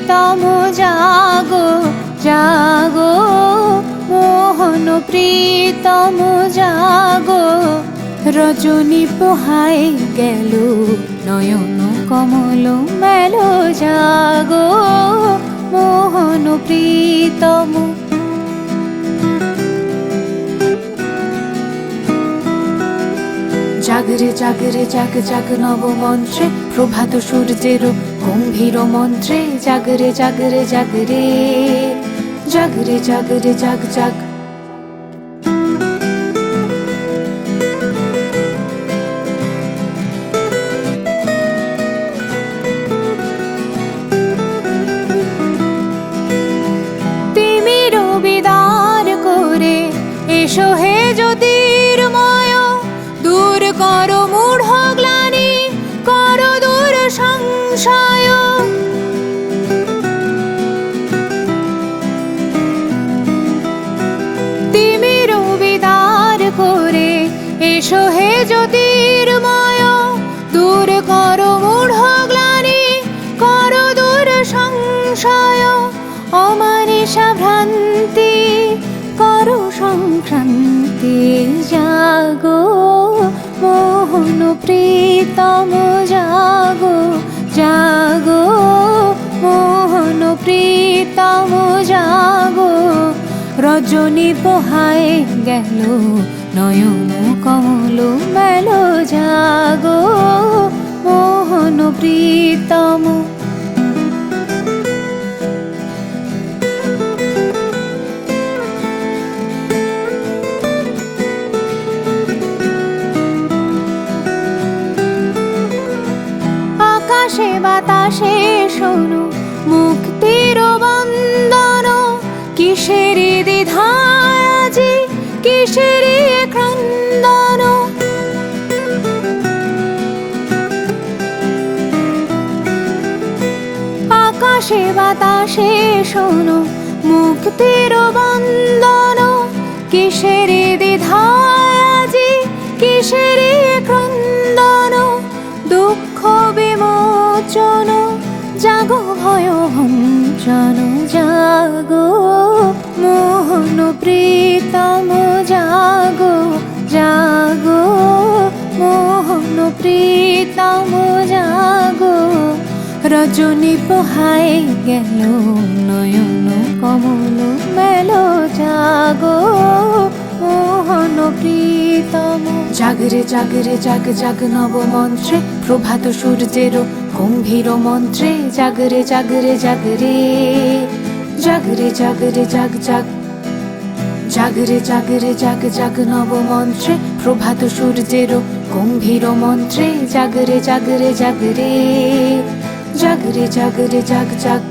প্রীতম জাগো জাগো, মোহন প্রীতম জাগো। রজনী পোহায় গেল নয়ন কমল মেলো জাগো, মোহন প্রীতম। জাগরে জাগরে জাগ জাগ নব মন্ত্রে, প্রভাত সূর্যের গম্ভীর মন্ত্রে। জাগরে জাগরে জাগরে, জাগরে জাগরে জাগ জাগ। তিমির বিদার করে এসো হে জ্যোতির্ময়, দূর করো মূঢ় গ্লানি, করো দূর সংশয়। তিমির বিদার করে এসো হে জ্যোতির্ময়, দূর করো মূঢ় গ্লানি, করো দূর সংশয়। অমানিসা ভ্রান্তি করো সংক্রান্তি, জাগো মোহন প্রীতম জাগো জাগো, মোহন প্রীতম জাগো। রজনী পোহায় গেল নয়ন কমল মেলো জাগো, মোহন প্রীতম। আকাশে বাতাসে শোনো মুক্তির বন্দন, কিসেরি দ্বিধায় আজি কিসেরি ক্রন্দন। আকাশে বাতাসে শোনো মুক্তির বন্দন, কিসেরি দ্বিধায় আজি কিসেরি ক্রন্দন। দুঃখ বিমোচন জাগো ভয় ভঞ্জন, জাগো মোহন প্রীতম জাগো জাগো, মোহন প্রীতম জাগো। রজনী পোহায় গেল নয়ন কমল মেলো জাগো, মোহন প্রীতম। জাগরে জাগরে জাগ জাগ নব মন্ত্রে, প্রভাত সূর্যের গম্ভীর মন্ত্রে। জাগরে জাগরে জাগরে, জাগরে জাগরে জাগ জাগ। জাগরে জাগরে জাগ জাগ নব মন্ত্রে, প্রভাত সূর্যের গম্ভীর মন্ত্রে। জাগরে জাগরে জাগরে, জাগরে জাগরে জাগ জাগ।